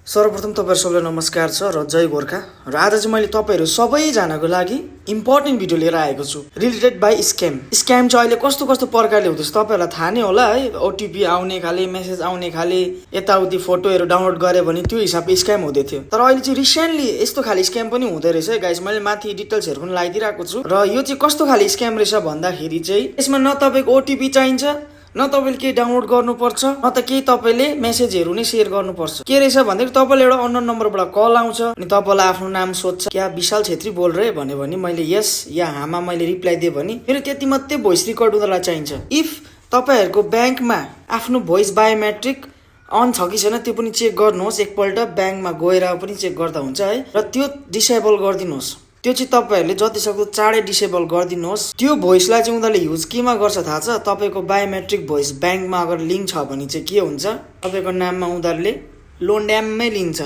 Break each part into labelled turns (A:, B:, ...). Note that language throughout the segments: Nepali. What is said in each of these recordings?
A: सर्वप्रथम तपाईहरु सबैलाई नमस्कार छ र जय गोर्खा र आज चाहिँ मैले तपाईहरु सबैजनाको लागि इम्पोर्टेन्ट भिडियो लिएर आएको छु रिलेटेड बाइ स्क्याम चाहिँ अहिले कस्तो कस्तो प्रकारले हुँदैछ तपाईहरुलाई थाहा नै होला है ओटीपी आउने खाले मेसेज आउने खाले यताउति फोटोहरु डाउनलोड गरे भने त्यो हिसाबले स्क्याम हुँदै थियो तर अहिले चाहिँ रिसेन्टली यस्तो खाले स्क्याम पनि हुँदै रहेछ गाइस मैले माथि डिटेल्सहरु पनि लगाइदिरहेको छु र यो चाहिँ कस्तो खाले स्क्याम रहेछ भन्दाखेरि चाहिँ यसमा न तपाईको ओटीपी चाहिन्छ न तपाईले के डाउनलोड गर्नुपर्छ न त केही तपाईले मेसेजहरु नै शेयर गर्नुपर्छ के रहेछ भन्दाखेरि तपाईले एउटा अननोन नम्बरबाट कल आउँछ अनि तपाईलाई आफ्नो नाम सोध्छ क्या विशाल छेत्री बोल रहे भन्यो भने मैले यस या हामा मैले रिप्लाई दिए भने फेरि त्यति मात्रै भोइस रेकर्ड उनीलाई चाहिन्छ इफ तपाईहरुको बैंकमा आफ्नो भोइस बायोमेट्रिक अन छ कि छैन त्यो पनि चेक गर्नुहोस् एकपल्ट बैंकमा गएर पनि चेक गर्दा हुन्छ है र त्यो डिसेबल गरिदिनुहोस् त्यो चाहिँ तपाईहरुले जति सक्दो चाँडै डिसेबल गरिदिनुहोस् त्यो भोइसलाई चाहिँ उनीहरुले युज केमा गर्छ थाहा छ तपाईको बायोमेट्रिक भोइस बैंकमा अगर लिंक छ भने चाहिँ के हुन्छ तपाईको नाममा उनीहरुले लोन ड्याममै लिन्छ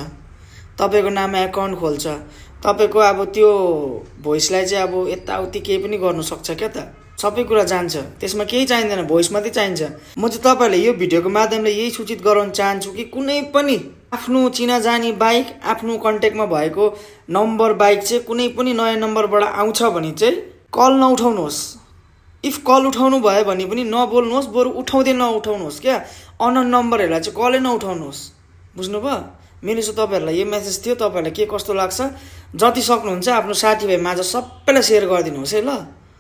A: तपाईको नाममा अकाउन्ट खोल्छ तपाईको अब त्यो भोइसलाई चाहिँ अब यताउति केही पनि गर्न सक्छ क्या त सबै कुरा जान्छ त्यसमा केही चाहिँदैन भोइस मात्रै चाहिन्छ म चाहिँ तपाईहरुले यो भिडियोको माध्यमले यही सूचित गराउन चाहन्छु कि कुनै पनि आफ्नो चिनाजानी बाइक आफ्नो कन्ट्याक्टमा भएको नम्बर बाइक चाहिँ कुनै पनि नयाँ नम्बरबाट आउँछ भने चाहिँ कल नउठाउनुहोस् इफ कल उठाउनु भयो भने पनि नबोल्नुहोस् बरु उठाउँदै नउठाउनुहोस् क्या अननोन नम्बरहरुलाई चाहिँ कलै नउठाउनुहोस् बुझ्नुभयो मेरो चाहिँ तपाईहरुलाई यो मेसेज थियो तपाईहरुलाई के कस्तो लाग्छ जति सक्नुहुन्छ आफ्नो साथीभाइ माझ सबैलाई शेयर गरिदिनुहोस् है ल